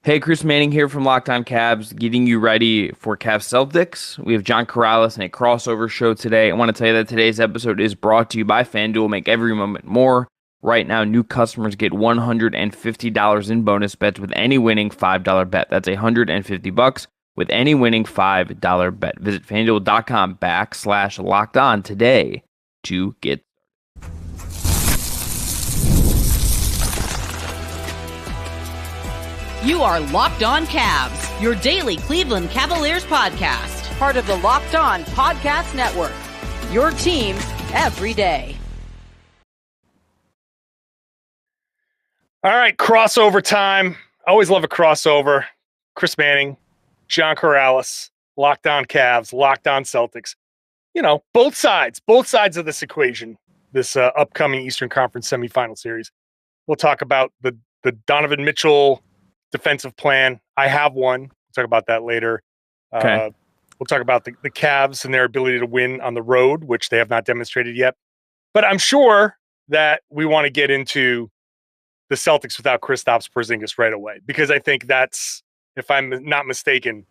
Hey, Chris Manning here from Locked On Cavs, getting you ready for Cavs-Celtics. We have John Karalis and a crossover show today. I want to tell you that today's episode is brought to you by FanDuel. Make every moment more. Right now, new customers get $150 in bonus bets with any winning $5 bet. That's $150 with any winning $5 bet. Visit FanDuel.com/locked on today to get. You are Locked On Cavs, your daily Cleveland Cavaliers podcast. Part of the Locked On Podcast Network, your team every day. All right, crossover time. I always love a crossover. Chris Manning, John Karalis, Locked On Cavs, Locked On Celtics. You know, both sides of this equation, this upcoming Eastern Conference semifinal series. We'll talk about the Donovan Mitchell defensive plan. I have one. We'll talk about that later. Okay. We'll talk about the Cavs and their ability to win on the road, which they have not demonstrated yet. But I'm sure that we want to get into the Celtics without Kristaps Porzingis right away, because I think that's, if I'm not mistaken,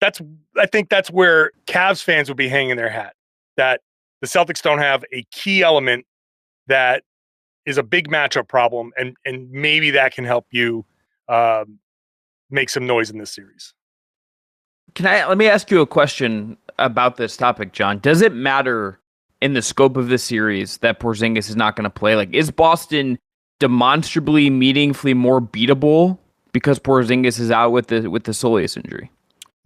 I think that's where Cavs fans would be hanging their hat, that the Celtics don't have a key element that is a big matchup problem, and maybe that can help you make some noise in this series. Let me ask you a question about this topic, John. Does it matter in the scope of this series that Porzingis is not going to play? Like, is Boston demonstrably, meaningfully more beatable because Porzingis is out with the soleus injury?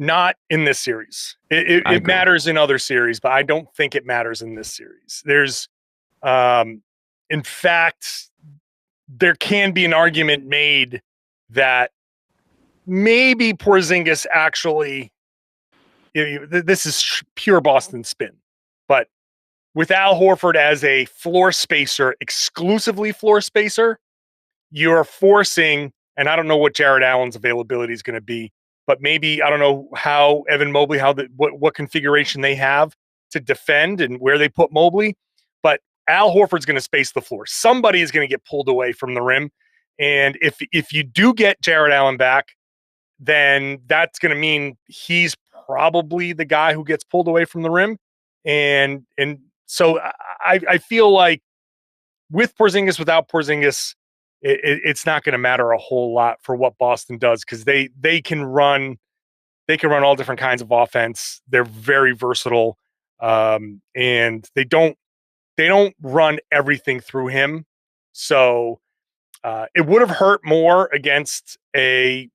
Not in this series. It matters in other series, but I don't think it matters in this series. There's, in fact, there can be an argument made that maybe Porzingis actually, this is pure Boston spin, but with Al Horford as a floor spacer, exclusively floor spacer, you're forcing, and I don't know what Jared Allen's availability is going to be, but maybe, I don't know how Evan Mobley, what configuration they have to defend and where they put Mobley, but Al Horford's going to space the floor. Somebody is going to get pulled away from the rim. And if you do get Jared Allen back, then that's going to mean he's probably the guy who gets pulled away from the rim. And so I feel like with Porzingis, without Porzingis, it's not going to matter a whole lot for what Boston does, because they can run all different kinds of offense. They're very versatile, and they don't run everything through him. So it would have hurt more against like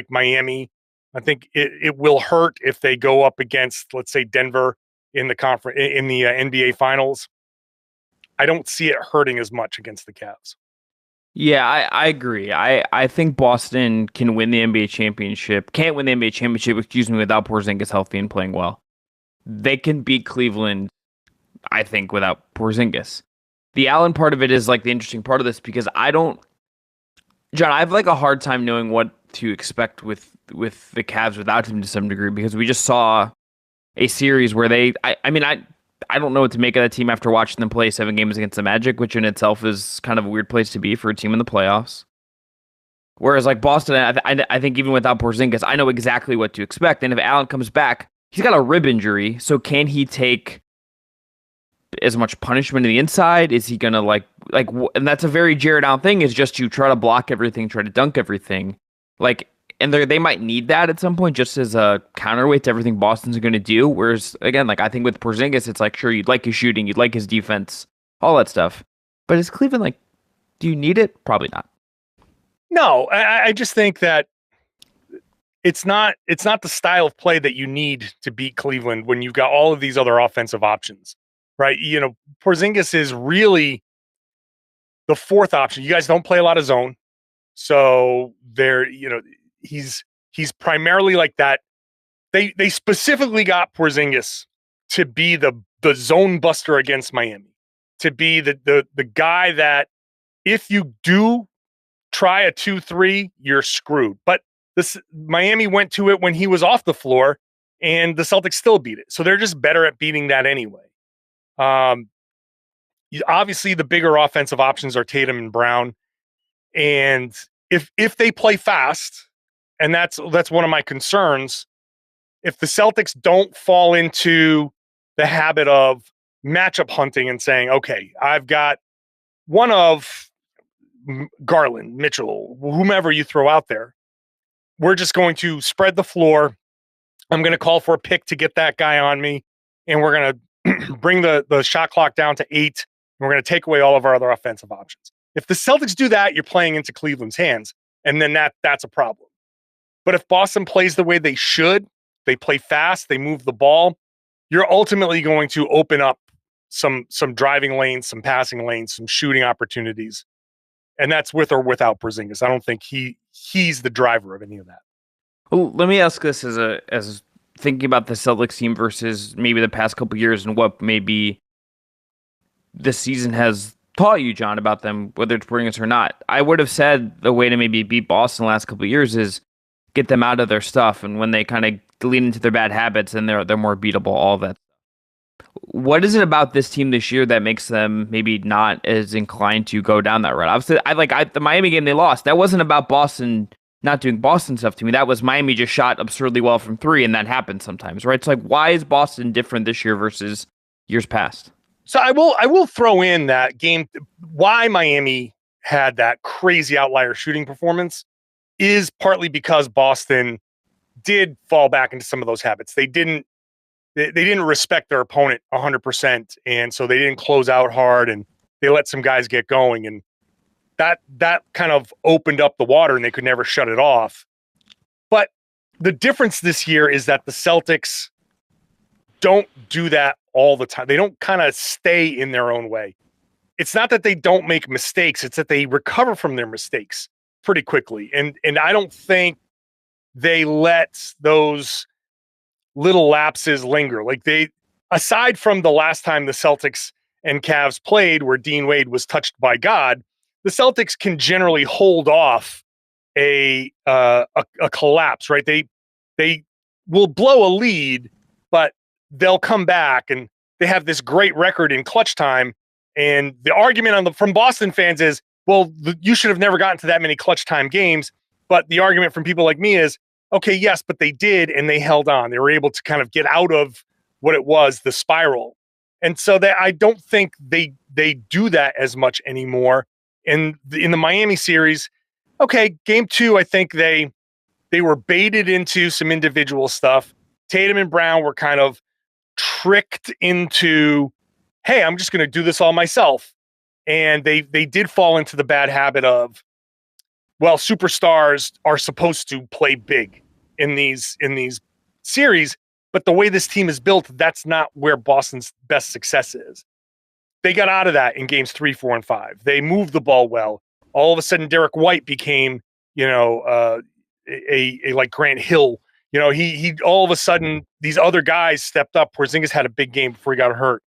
Miami. I think it will hurt if they go up against, let's say, Denver in the conference in the NBA Finals. I don't see it hurting as much against the Cavs. Yeah, I agree. I think Boston can win the NBA championship. Can't win the NBA championship, without Porzingis healthy and playing well. They can beat Cleveland, I think, without Porzingis. The Allen part of it is like the interesting part of this, because John, I have like a hard time knowing what to expect with the Cavs without him to some degree, because we just saw a series where I don't know what to make of that team after watching them play 7 games against the Magic, which in itself is kind of a weird place to be for a team in the playoffs. Whereas like Boston, I think even without Porzingis, I know exactly what to expect. And if Allen comes back, he's got a rib injury, so can he take as much punishment to the inside? Is he gonna and that's a very Jared Allen thing, is just to try to block everything, try to dunk everything. And they might need that at some point just as a counterweight to everything Boston's going to do. Whereas, again, I think with Porzingis, it's like, sure, you'd like his shooting, you'd like his defense, all that stuff. But is Cleveland do you need it? Probably not. No, I just think that it's not the style of play that you need to beat Cleveland when you've got all of these other offensive options, right? You know, Porzingis is really the fourth option. You guys don't play a lot of zone. So he's primarily like that. They specifically got Porzingis to be the zone buster against Miami, to be the guy that if you do try a 2-3, you're screwed. But Miami went to it when he was off the floor, and the Celtics still beat it. So they're just better at beating that anyway. Obviously, the bigger offensive options are Tatum and Brown. And if they play fast, and that's one of my concerns, if the Celtics don't fall into the habit of matchup hunting and saying, okay, I've got one of Garland, Mitchell, whomever you throw out there, we're just going to spread the floor. I'm going to call for a pick to get that guy on me, and we're going to bring the shot clock down to 8, and we're going to take away all of our other offensive options. If the Celtics do that, you're playing into Cleveland's hands, and then that's a problem. But if Boston plays the way they should, they play fast, they move the ball, you're ultimately going to open up some driving lanes, some passing lanes, some shooting opportunities. And that's with or without Porzingis. I don't think he's the driver of any of that. Well, let me ask this as thinking about the Celtics team versus maybe the past couple of years and what maybe this season has taught you, John, about them, whether it's Porzingis or not. I would have said the way to maybe beat Boston the last couple of years is get them out of their stuff, and when they kind of lean into their bad habits, and they're more beatable, all of that. What is it about this team this year that makes them maybe not as inclined to go down that route? Obviously, the Miami game they lost. That wasn't about Boston not doing Boston stuff to me. That was Miami just shot absurdly well from 3, and that happens sometimes, right? It's like, why is Boston different this year versus years past? So I will throw in that game. Why Miami had that crazy outlier shooting performance is partly because Boston did fall back into some of those habits. They didn't respect their opponent 100%, and so they didn't close out hard, and they let some guys get going, and that kind of opened up the water, and they could never shut it off. But the difference this year is that the Celtics don't do that all the time. They don't kind of stay in their own way. It's not that they don't make mistakes, it's that they recover from their mistakes pretty quickly. And I don't think they let those little lapses linger. Like aside from the last time the Celtics and Cavs played where Dean Wade was touched by God, the Celtics can generally hold off a collapse, right? They will blow a lead, but they'll come back, and they have this great record in clutch time. And the argument from Boston fans is, well, you should have never gotten to that many clutch time games. But the argument from people like me is, okay, yes, but they did, and they held on. They were able to kind of get out of what it was, the spiral. And so I don't think they do that as much anymore. In the Miami series, okay, game 2, I think they were baited into some individual stuff. Tatum and Brown were kind of tricked into, hey, I'm just going to do this all myself. And they did fall into the bad habit of, well, superstars are supposed to play big in these series, but the way this team is built, that's not where Boston's best success is. They got out of that in games 3, 4, and 5. They moved the ball well. All of a sudden, Derek White became, a like Grant Hill. He all of a sudden, these other guys stepped up. Porzingis had a big game before he got hurt.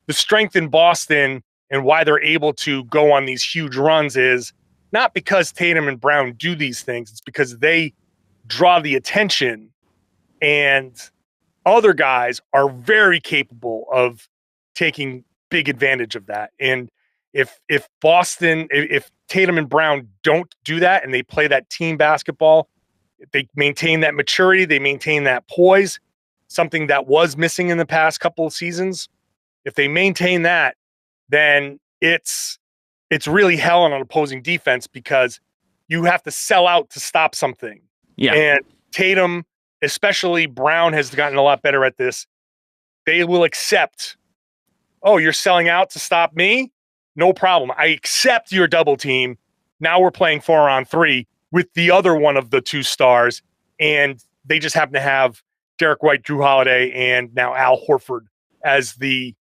The strength in Boston and why they're able to go on these huge runs is not because Tatum and Brown do these things. It's because they draw the attention, and other guys are very capable of taking big advantage of that. And if Tatum and Brown don't do that and they play that team basketball, if they maintain that maturity, they maintain that poise, something that was missing in the past couple of seasons. If they maintain that, then it's really hell on an opposing defense because you have to sell out to stop something. Yeah. And Tatum, especially Brown, has gotten a lot better at this. They will accept, oh, you're selling out to stop me? No problem. I accept your double team. Now we're playing 4-on-3 with the other one of the 2 stars. And they just happen to have Derek White, Drew Holiday, and now Al Horford as the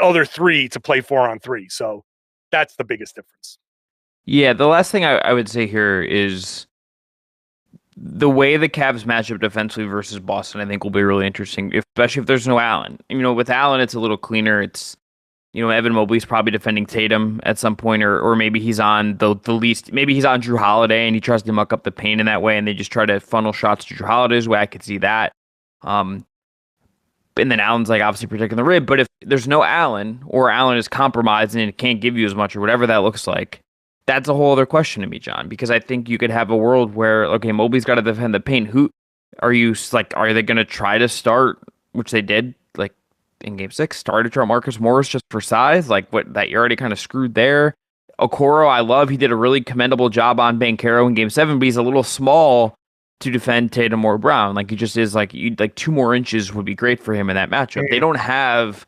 other 3 to play 4-on-3. So that's the biggest difference. Yeah, the last thing I would say here is the way the Cavs match up defensively versus Boston, I think, will be really interesting, especially if there's no Allen. With Allen, it's a little cleaner. It's, Evan Mobley's probably defending Tatum at some point, or maybe he's on the least. Maybe he's on Drew Holiday and he tries to muck up the paint in that way, and they just try to funnel shots to Drew Holiday's way. I could see that. And then Allen's obviously protecting the rim. But if there's no Allen, or Allen is compromised and it can't give you as much, or whatever that looks like, that's a whole other question to me, John, because I think you could have a world where, okay, Mobley's got to defend the paint. Who are you like? Are they going to try to start, which they did, like in Game 6, started to Marcus Morris just for size? Like what that you're already kind of screwed there. Okoro, I love. He did a really commendable job on Banchero in Game 7, but he's a little small to defend Tatum or Brown. Like he just is like 2 more inches would be great for him in that matchup. They don't have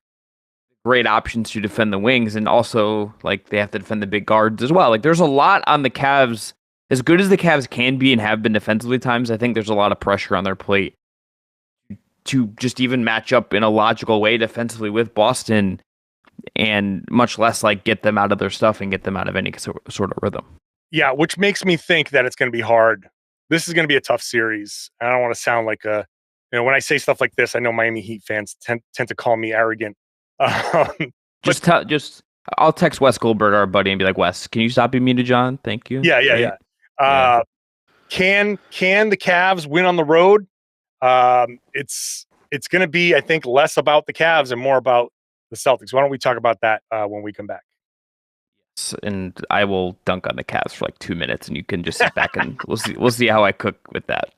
great options to defend the wings, and also like they have to defend the big guards as well. Like there's a lot on the Cavs. As good as the Cavs can be and have been defensively times, I think there's a lot of pressure on their plate to just even match up in a logical way defensively with Boston, and much less like get them out of their stuff and get them out of any sort of rhythm. Yeah, which makes me think that it's going to be hard. This is going to be a tough series. I don't want to sound like when I say stuff like this, I know Miami Heat fans tend to call me arrogant. I'll text Wes Goldberg, our buddy, and be like, Wes, can you stop being mean to John? Thank you. Yeah. Can the Cavs win on the road? It's going to be, I think, less about the Cavs and more about the Celtics. Why don't we talk about that when we come back? And I will dunk on the Cavs for like 2 minutes, and you can just sit back and we'll see how I cook with that.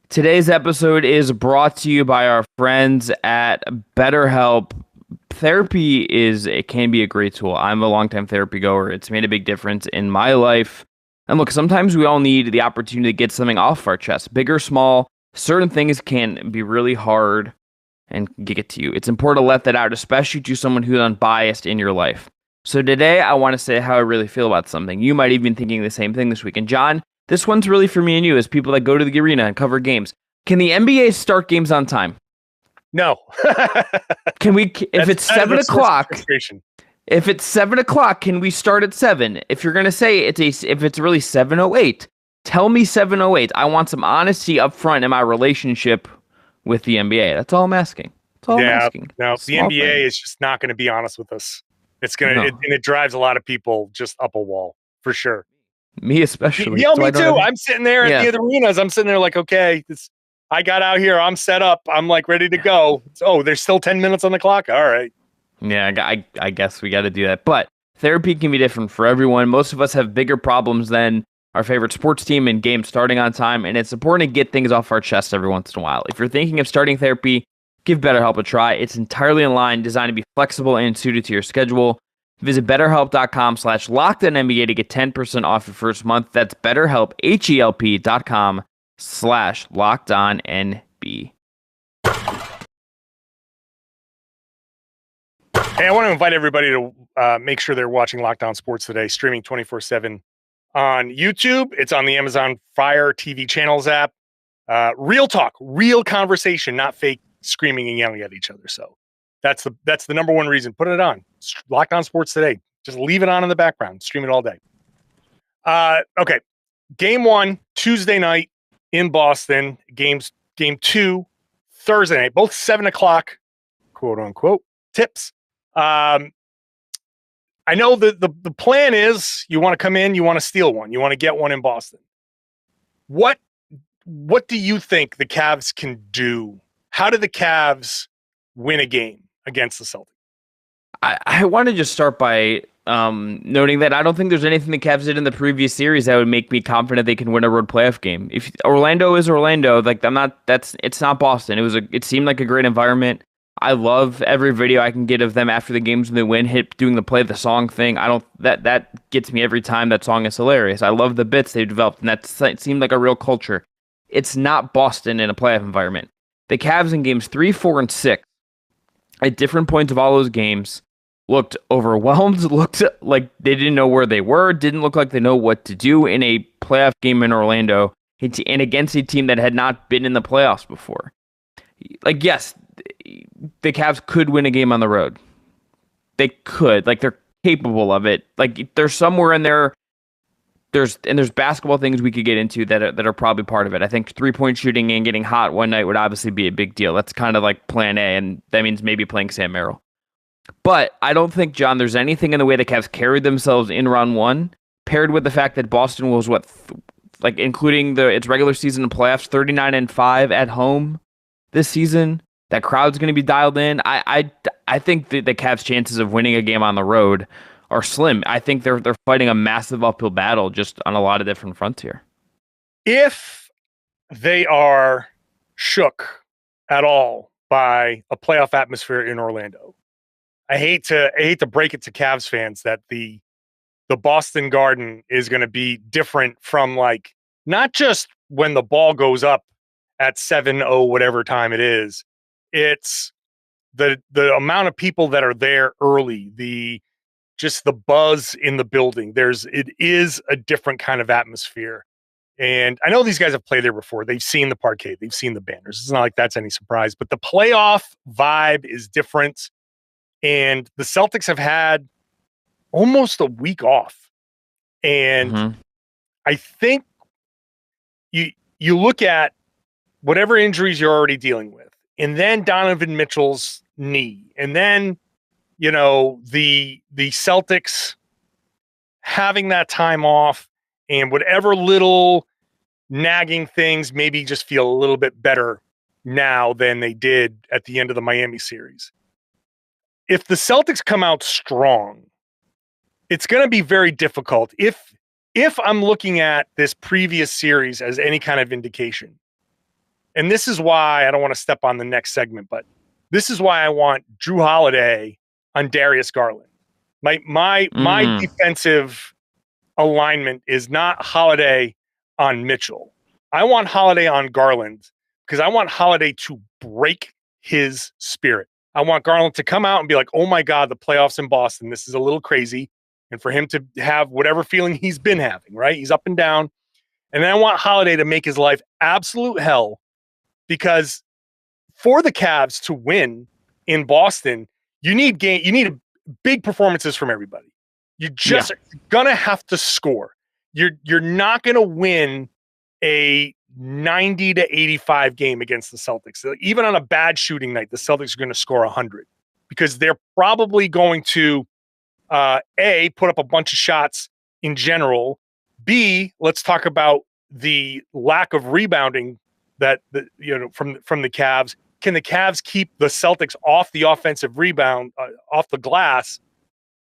Today's episode is brought to you by our friends at BetterHelp. Therapy can be a great tool. I'm a longtime therapy goer. It's made a big difference in my life. And look, sometimes we all need the opportunity to get something off our chest, big or small. Certain things can be really hard and get to you. It's important to let that out, especially to someone who's unbiased in your life. So today, I want to say how I really feel about something. You might even be thinking the same thing this week. And John, this one's really for me and you as people that go to the arena and cover games. Can the NBA start games on time? No. Can we, if it's 7 o'clock, if it's 7 o'clock, can we start at 7? If you're going to say if it's really 7:08, tell me 7:08. I want some honesty up front in my relationship with the NBA. That's all I'm asking. That's all I'm asking. No, the NBA is just not going to be honest with us. It's going to, and it drives a lot of people just up a wall for sure. Me especially. Yeah, me too. I'm sitting there at the other arenas. I'm sitting there like, okay, I got out here. I'm set up. I'm like ready to go. There's still 10 minutes on the clock. All right. Yeah, I guess we got to do that. But therapy can be different for everyone. Most of us have bigger problems than our favorite sports team and games starting on time. And it's important to get things off our chest every once in a while. If you're thinking of starting therapy, give BetterHelp a try. It's entirely online, designed to be flexible and suited to your schedule. Visit BetterHelp.com/LockedOnNBA to get 10% off your first month. That's BetterHelp, HELP.com/LockedOnNB. Hey, I want to invite everybody to make sure they're watching Locked On Sports today, streaming 24/7 on YouTube. It's on the Amazon Fire TV channels app. Real talk, real conversation, not fake screaming and yelling at each other. So that's the number one reason. Put it on. Locked On Sports today. Just leave it on in the background. Stream it all day. Okay. Game 1, Tuesday night in Boston. Game 2, Thursday night. Both 7 o'clock, quote unquote, tips. I know the plan is you want to come in, you want to steal one. You want to get one in Boston. What do you think the Cavs can do? How do the Cavs win a game against the Celtics? I want to just start by noting that I don't think there's anything the Cavs did in the previous series that would make me confident they can win a road playoff game. If Orlando is Orlando, like it's not Boston. It seemed like a great environment. I love every video I can get of them after the games when they win, doing the play the song thing. That gets me every time. That song is hilarious. I love the bits they've developed, and it seemed like a real culture. It's not Boston in a playoff environment. The Cavs in games 3, 4, and 6, at different points of all those games, looked overwhelmed, looked like they didn't know where they were, didn't look like they know what to do in a playoff game in Orlando, and against a team that had not been in the playoffs before. Like, yes, the Cavs could win a game on the road. They could. Like, they're capable of it. Like, there's somewhere in there, there's basketball things we could get into that are probably part of it. I think 3-point shooting and getting hot one night would obviously be a big deal. That's kind of like plan A, and that means maybe playing Sam Merrill. But I don't think, John, there's anything in the way the Cavs carried themselves in round 1, paired with the fact that Boston was including its regular season and playoffs, 39-5 at home this season. That crowd's going to be dialed in. I think the Cavs' chances of winning a game on the road are slim. I think they're fighting a massive uphill battle just on a lot of different fronts here. If they are shook at all by a playoff atmosphere in Orlando, I hate to break it to Cavs fans that the Boston Garden is going to be different from, like, not just when the ball goes up at 7-0 whatever time it is. It's the amount of people that are there early, just the buzz in the building. It is a different kind of atmosphere. And I know these guys have played there before. They've seen the parquet. They've seen the banners. It's not like that's any surprise. But the playoff vibe is different. And the Celtics have had almost a week off. And I think you look at whatever injuries you're already dealing with, and then Donovan Mitchell's knee, and then, you know, the Celtics having that time off, and whatever little nagging things maybe just feel a little bit better now than they did at the end of the Miami series. If the Celtics come out strong, it's going to be very difficult. If I'm looking at this previous series as any kind of indication, and this is why I don't want to step on the next segment, but this is why I want Drew Holiday on Darius Garland. My defensive alignment is not Holiday on Mitchell. I want Holiday on Garland because I want Holiday to break his spirit. I want Garland to come out and be like, oh my God, the playoffs in Boston, this is a little crazy. And for him to have whatever feeling he's been having, right? He's up and down. And then I want Holiday to make his life absolute hell, because for the Cavs to win in Boston, you need big performances from everybody. You just gonna have to score. You're not gonna win a 90 to 85 game against the Celtics. Even on a bad shooting night, the Celtics are going to score 100 because they're probably going to A, put up a bunch of shots in general. B, let's talk about the lack of rebounding that from the Cavs. Can the Cavs keep the Celtics off the offensive rebound, off the glass?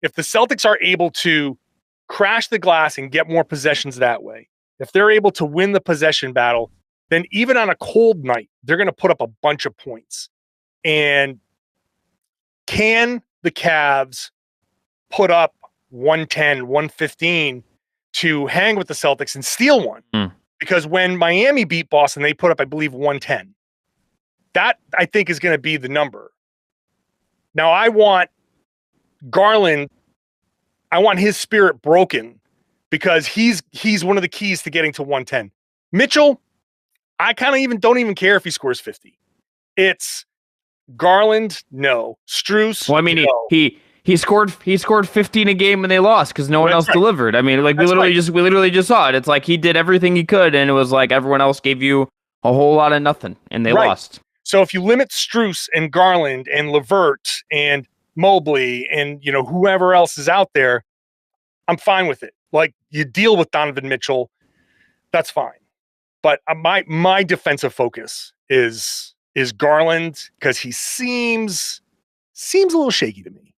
If the Celtics are able to crash the glass and get more possessions that way, if they're able to win the possession battle, then even on a cold night, they're going to put up a bunch of points. And can the Cavs put up 110, 115 to hang with the Celtics and steal one? Because when Miami beat Boston, they put up, I believe, 110. That, I think, is going to be the number. Now, I want Garland, I want his spirit broken because he's one of the keys to getting to 110. Mitchell, I kind of don't even care if he scores 50. It's Garland, no. Strus, well, I mean, no. He scored 50 in a game when they lost because no one else delivered. I mean, like we literally just saw it. It's like he did everything he could, and it was like everyone else gave you a whole lot of nothing, and they lost. So if you limit Strus and Garland and LeVert and Mobley and whoever else is out there, I'm fine with it. Like, you deal with Donovan Mitchell, that's fine. But my defensive focus is Garland because he seems a little shaky to me.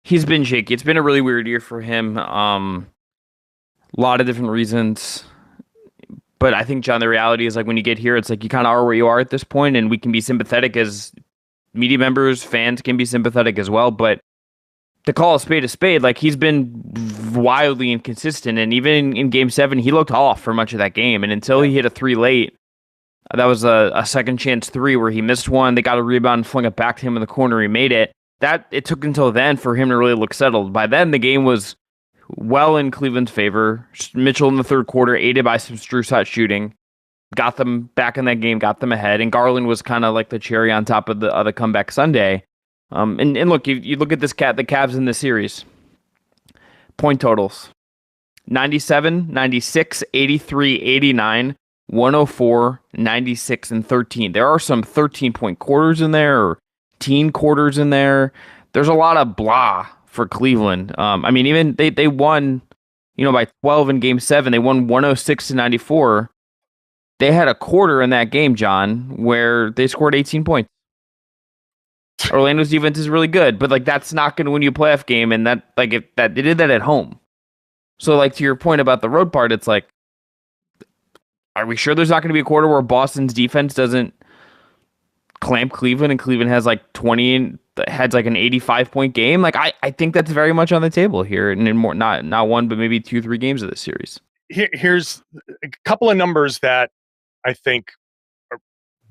He's been shaky. It's been a really weird year for him. A lot of different reasons. But I think, John, the reality is, like, when you get here, it's like you kind of are where you are at this point, and we can be sympathetic as media members, fans can be sympathetic as well. But to call a spade, like, he's been wildly inconsistent. And even in Game 7, he looked off for much of that game. And until he hit a 3 late, that was a second chance 3 where he missed one. They got a rebound and flung it back to him in the corner. He made it. It took until then for him to really look settled. By then, the game was well in Cleveland's favor. Mitchell in the third quarter, aided by some Strus shot shooting, got them back in that game, got them ahead. And Garland was kind of like the cherry on top of the comeback Sunday. And look, you look at the Cavs in this series. Point totals: 97, 96, 83, 89, 104, 96, and 13. There are some 13-point quarters in there, or teen quarters in there. There's a lot of blah for Cleveland. I mean, even they won, by 12 in Game 7. They won 106-94. They had a quarter in that game, John, where they scored 18 points. Orlando's defense is really good, but like that's not going to win you a playoff game, and that like if that they did that at home. So like to your point about the road part, it's like, are we sure there's not going to be a quarter where Boston's defense doesn't clamp Cleveland and Cleveland has like 20 and has like an 85-point game? Like I think that's very much on the table here, and in more not one but maybe 2-3 games of this series. Here's a couple of numbers that I think are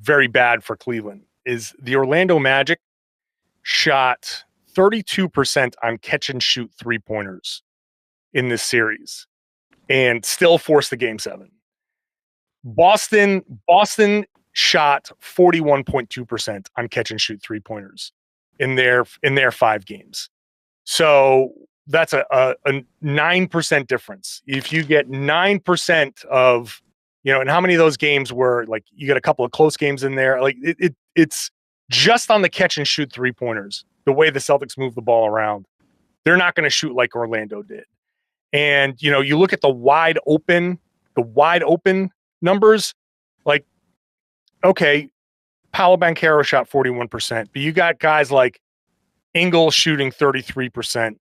very bad for Cleveland. Is the Orlando Magic shot 32% on catch and shoot 3-pointers in this series and still forced the game 7. Boston shot 41.2% on catch and shoot 3-pointers in their 5 games. So that's a 9% difference. If you get 9% of, and how many of those games were like, you got a couple of close games in there, like it's just on the catch and shoot 3-pointers, the way the Celtics move the ball around, they're not going to shoot like Orlando did. And, you look at the wide open numbers, like, okay, Paolo Banchero shot 41%, but you got guys like Ingles shooting 33%.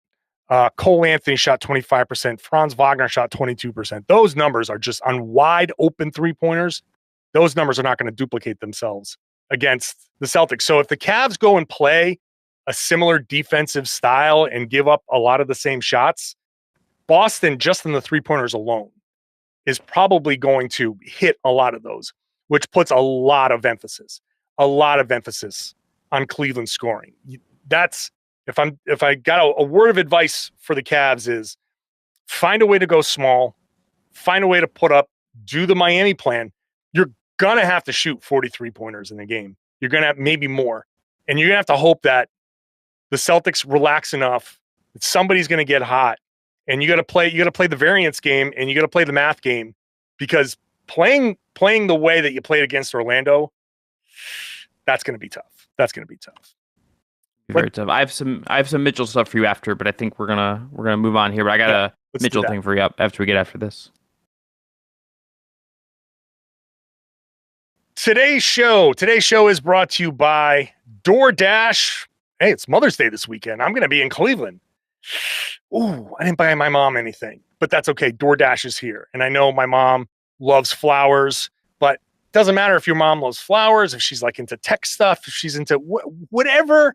Cole Anthony shot 25%. Franz Wagner shot 22%. Those numbers are just on wide open 3-pointers. Those numbers are not going to duplicate themselves against the Celtics. So if the Cavs go and play a similar defensive style and give up a lot of the same shots, Boston, just in the 3-pointers alone, is probably going to hit a lot of those, which puts a lot of emphasis on Cleveland scoring. That's if I got a word of advice for the Cavs is find a way to go small, find a way to put up, do the Miami plan. You're going to have to shoot 43-pointers in the game. You're going to have maybe more. And you're going to have to hope that the Celtics relax enough that somebody's going to get hot. And you got to play the variance game, and you got to play the math game, because playing the way that you played against Orlando, that's going to be tough. Very tough. I have some Mitchell stuff for you after, but I think we're gonna move on here. But I got a Mitchell thing for you after this. Today's show is brought to you by DoorDash. Hey, it's Mother's Day this weekend. I'm going to be in Cleveland. Ooh, I didn't buy my mom anything, but that's okay. DoorDash is here. And I know my mom loves flowers, but it doesn't matter if your mom loves flowers, if she's like into tech stuff, if she's into whatever,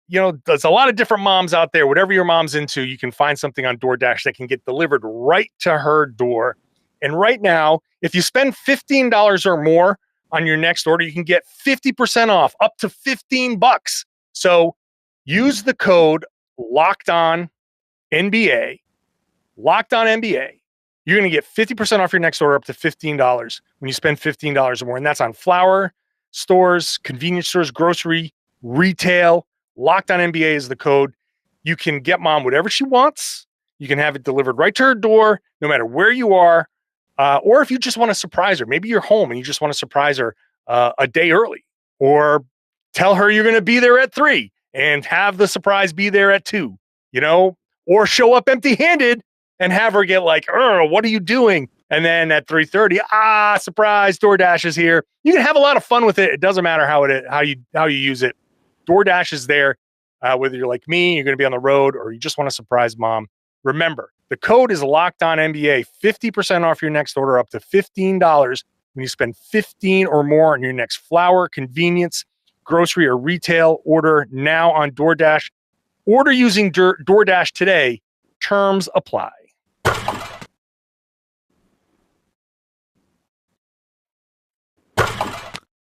there's a lot of different moms out there. Whatever your mom's into, you can find something on DoorDash that can get delivered right to her door. And right now, if you spend $15 or more on your next order, you can get 50% off, up to $15. So use the code LOCKEDONNBA. You're going to get 50% off your next order, up to $15 when you spend $15 or more. And that's on flower stores, convenience stores, grocery, retail. Locked On NBA is the code. You can get mom whatever she wants. You can have it delivered right to her door, no matter where you are. Or if you just want to surprise her, maybe you're home and you just want to surprise her a day early, or tell her you're going to be there at 3 and have the surprise be there at 2, or show up empty-handed and have her get like, what are you doing? And then at 3:30, surprise, DoorDash is here. You can have a lot of fun with it. It doesn't matter how you use it. DoorDash is there. Whether you're like me, you're going to be on the road, or you just want to surprise mom. Remember, the code is LOCKEDONNBA. 50% off your next order, up to $15 when you spend 15 or more on your next flower, convenience, grocery, or retail order now on DoorDash. Order using DoorDash today. Terms apply.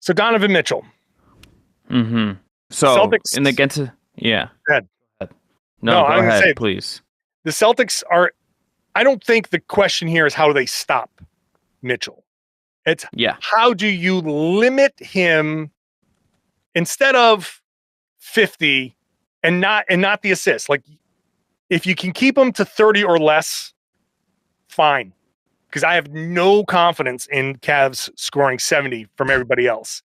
So Donovan Mitchell. Mm-hmm. So Celtics, in the against, yeah. Go ahead. No, go ahead, say, please. The Celtics are. I don't think the question here is how do they stop Mitchell. It's how do you limit him instead of 50 and not the assist. Like if you can keep him to 30 or less, fine. Because I have no confidence in Cavs scoring 70 from everybody else.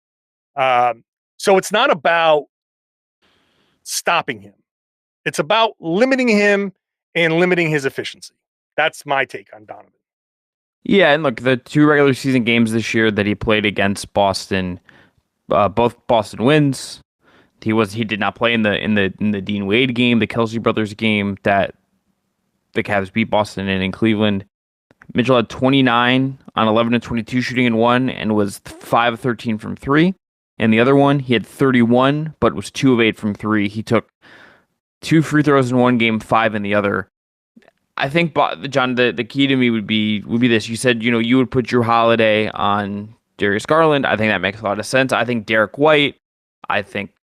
So it's not about stopping him. It's about limiting him and limiting his efficiency. That's my take on Donovan. Yeah, and look, the 2 regular season games this year that he played against Boston, both Boston wins. He did not play in the Dean Wade game, the Kelsey brothers game that the Cavs beat Boston in Cleveland. Mitchell had 29 on 11 and 22 shooting in one and was 5 of 13 from 3. And the other one, he had 31 but was 2 of 8 from 3. He took 2 free throws in one game, 5 in the other. I think, John, the key to me would be this. You said, you would put Jrue Holiday on Darius Garland. I think that makes a lot of sense. I think Derek White. I think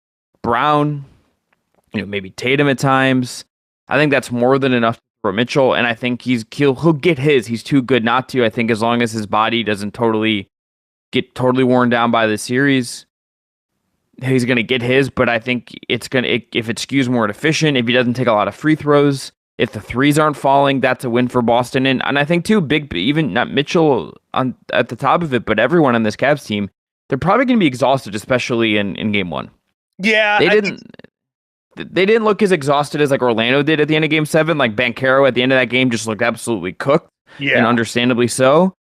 Brown. Maybe Tatum at times. I think that's more than enough for Mitchell, and I think he'll get his. He's too good not to. I think as long as his body doesn't get totally worn down by the series, he's going to get his. But I think if it skews more efficient, if he doesn't take a lot of free throws, if the threes aren't falling, that's a win for Boston. And I think too, even not Mitchell at the top of it, but everyone on this Cavs team, they're probably going to be exhausted, especially in game one. Yeah, they didn't look as exhausted as like Orlando did at the end of game 7. Like Banchero at the end of that game just looked absolutely cooked, and understandably so.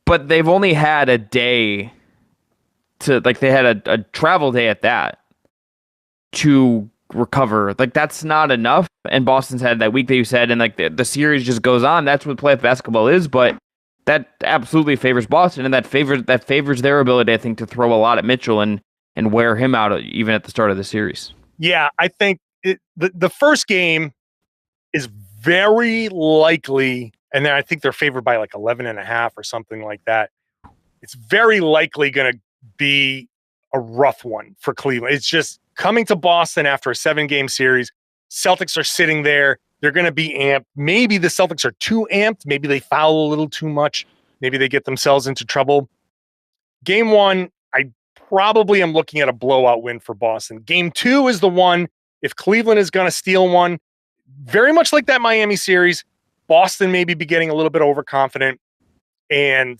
But they've only had a day they had a travel day at that to recover. Like that's not enough. And Boston's had that week that you said, and like the series just goes on. That's what playoff basketball is, but that absolutely favors Boston, and that favors their ability, I think, to throw a lot at Mitchell and wear him out even at the start of the series. Yeah, I think the first game is very likely, and then I think they're favored by like 11.5 or something like that. It's very likely going to be a rough one for Cleveland. It's just coming to Boston after a 7-game series. Celtics are sitting there. They're going to be amped. Maybe the Celtics are too amped. Maybe they foul a little too much. Maybe they get themselves into trouble. Game 1, I probably am looking at a blowout win for Boston. Game 2 is the one, if Cleveland is going to steal one, very much like that Miami series, Boston maybe be getting a little bit overconfident, and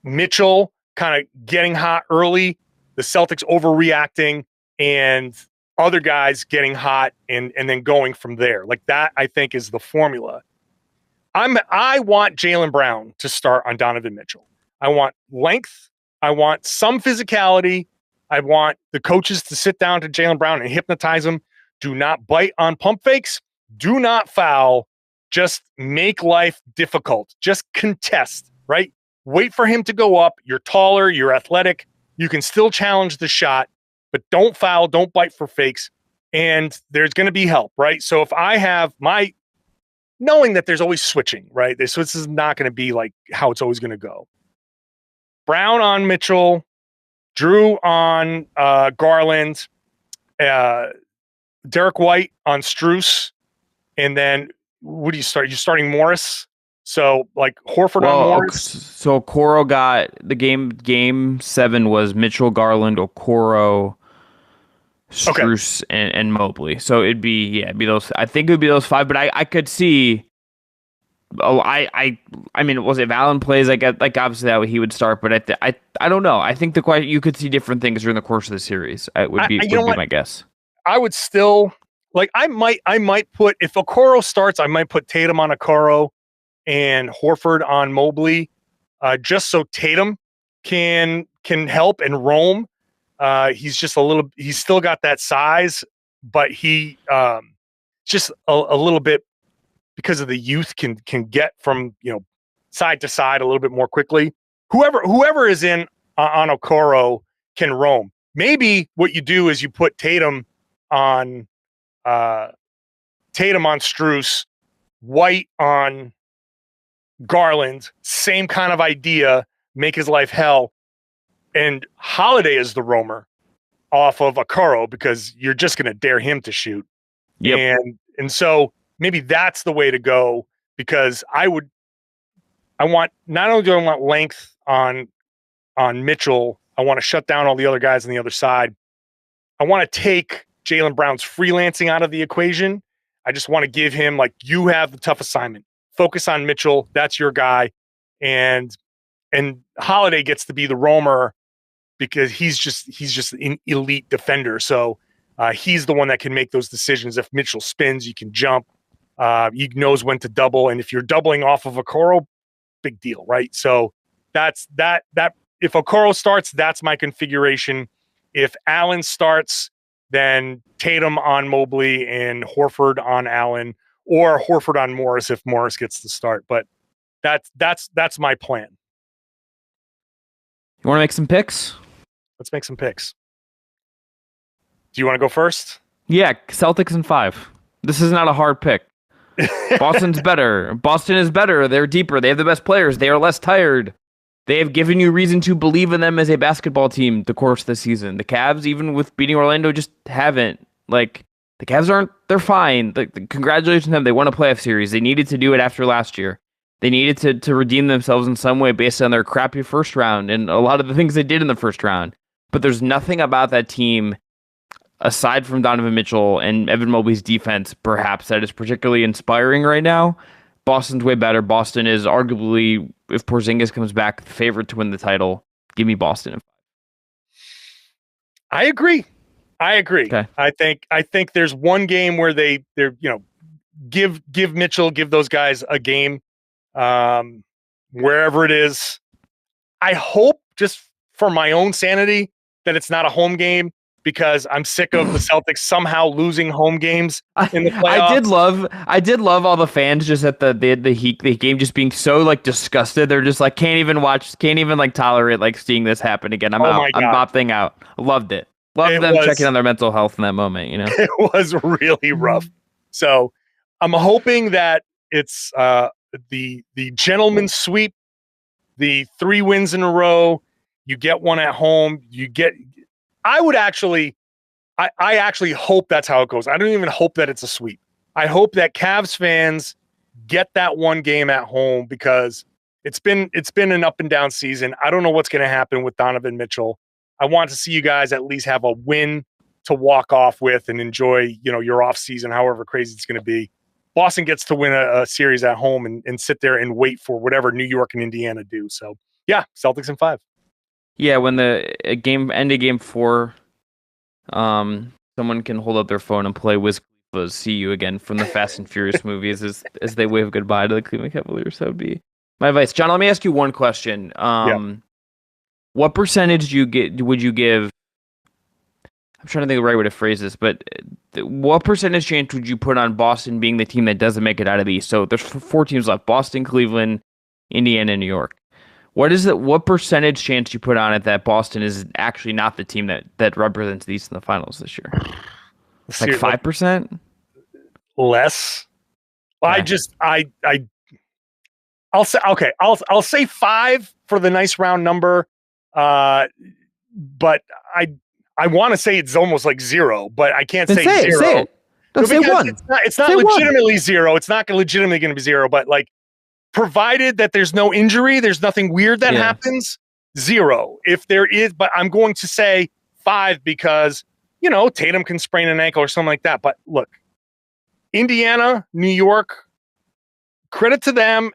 Mitchell kind of getting hot early, the Celtics overreacting, and other guys getting hot and then going from there. Like that, I think, is the formula. I want Jaylen Brown to start on Donovan Mitchell. I want length. I want some physicality. I want the coaches to sit down to Jaylen Brown and hypnotize him. Do not bite on pump fakes. Do not foul. Just make life difficult. Just contest, right? Wait for him to go up. You're taller. You're athletic. You can still challenge the shot, but don't foul. Don't bite for fakes. And there's going to be help, right? So if I have knowing that there's always switching, right? So this is not going to be like how it's always going to go. Brown on Mitchell, Jrue on Garland, Derek White on Strus, and then what do you start? You're starting Morris, so like Horford on Morris. So Okoro got the game 7 was Mitchell, Garland, Okoro, Strus, and Mobley. So it'd be those. I think it would be those 5, but I could see. Oh, I mean, was it Valen plays? I get like obviously that way he would start, but I don't know. I think you could see different things during the course of the series. It would be my guess. I would still like. I might put, if Okoro starts, I might put Tatum on Okoro and Horford on Mobley, just so Tatum can help and roam. He's still got that size, but he just a little bit, because of the youth, can get from side to side a little bit more quickly. Whoever is in on Okoro can roam. Maybe what you do is you put Tatum on Strus, White on Garland, same kind of idea, make his life hell, and Holiday is the roamer off of Okoro because you're just going to dare him to shoot. Yep. And so maybe that's the way to go, because not only do I want length on Mitchell, I want to shut down all the other guys on the other side. I want to take Jaylen Brown's freelancing out of the equation. I just want to give him, like, you have the tough assignment. Focus on Mitchell. That's your guy. And Holiday gets to be the roamer because he's just an elite defender. So he's the one that can make those decisions. If Mitchell spins, you can jump. He knows when to double. And if you're doubling off of Okoro, big deal, right? So that's that. If Okoro starts, that's my configuration. If Allen starts, than Tatum on Mobley and Horford on Allen, or Horford on Morris if Morris gets the start. But that's my plan. You want to make some picks? Let's make some picks. Do you want to go first? Yeah, Celtics in 5. This is not a hard pick. Boston's better. Boston is better. They're deeper. They have the best players. They are less tired. They have given you reason to believe in them as a basketball team the course of the season. The Cavs, even with beating Orlando, just haven't. Like, the Cavs aren't, they're fine. Congratulations to them. They won a playoff series. They needed to do it after last year. They needed to redeem themselves in some way based on their crappy first round and a lot of the things they did in the first round. But there's nothing about that team, aside from Donovan Mitchell and Evan Mobley's defense, perhaps, that is particularly inspiring right now. Boston's way better. Boston is arguably, if Porzingis comes back, the favorite to win the title. Give me Boston in 5. I agree. Okay. I think there's one game where they're give Mitchell, give those guys a game, wherever it is. I hope, just for my own sanity, that it's not a home game, because I'm sick of the Celtics somehow losing home games in the playoffs. I did love all the fans just at the game just being so like disgusted. They're just like can't even like tolerate like seeing this happen again. I'm out. I'm opting out. Loved it. Loved them checking on their mental health in that moment. It was really rough. So I'm hoping that it's the gentleman's sweep, the 3 wins in a row. You get one at home. I actually hope that's how it goes. I don't even hope that it's a sweep. I hope that Cavs fans get that one game at home, because it's been an up and down season. I don't know what's going to happen with Donovan Mitchell. I want to see you guys at least have a win to walk off with and enjoy, your off season, however crazy it's going to be. Boston gets to win a series at home and sit there and wait for whatever New York and Indiana do. So yeah, Celtics in 5. Yeah, when the game ended game 4, someone can hold up their phone and play Wiz Khalifa's "See You Again" from the Fast and Furious movies as they wave goodbye to the Cleveland Cavaliers. That would be my advice. John, let me ask you one question. What percentage would you give? I'm trying to think of the right way to phrase this, but what percentage chance would you put on Boston being the team that doesn't make it out of the East? So there's 4 teams left: Boston, Cleveland, Indiana, and New York. What percentage chance you put on it that Boston is actually not the team that represents the East in the finals this year? Like 5%? Less. Well, Okay. I'll say, okay, I'll say 5 for the nice round number. But I want to say it's almost like 0, but I can't say 0. Say it. Don't say 1. It's not legitimately 0. It's not legitimately going to be 0, but like, provided that there's no injury, there's nothing weird that happens, 0. If there is, but I'm going to say 5 because, Tatum can sprain an ankle or something like that. But look, Indiana, New York, credit to them.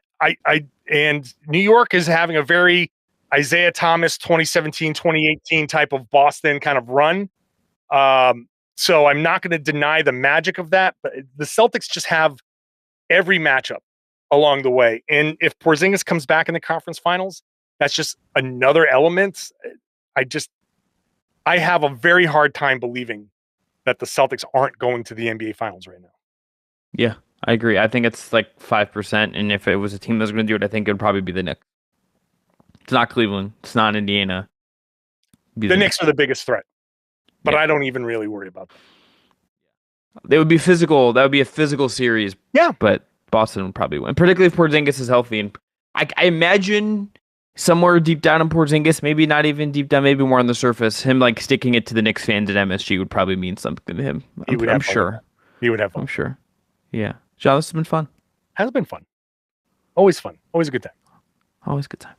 And New York is having a very Isaiah Thomas 2017, 2018 type of Boston kind of run. So I'm not going to deny the magic of that, but the Celtics just have every matchup along the way. And if Porzingis comes back in the conference finals, that's just another element. I have a very hard time believing that the Celtics aren't going to the NBA finals right now. Yeah, I agree. I think it's like 5%. And if it was a team that was going to do it, I think it would probably be the Knicks. It's not Cleveland. It's not Indiana. The Knicks are the biggest threat, but I don't even really worry about them. They would be physical. That would be a physical series. Yeah. But Boston would probably win, particularly if Porzingis is healthy. And I imagine somewhere deep down in Porzingis, maybe not even deep down, maybe more on the surface, him like sticking it to the Knicks fans at MSG would probably mean something to him. I'm sure. He would have fun. I'm sure. Yeah. John, this has been fun. Has been fun. Always fun. Always a good time. Always a good time.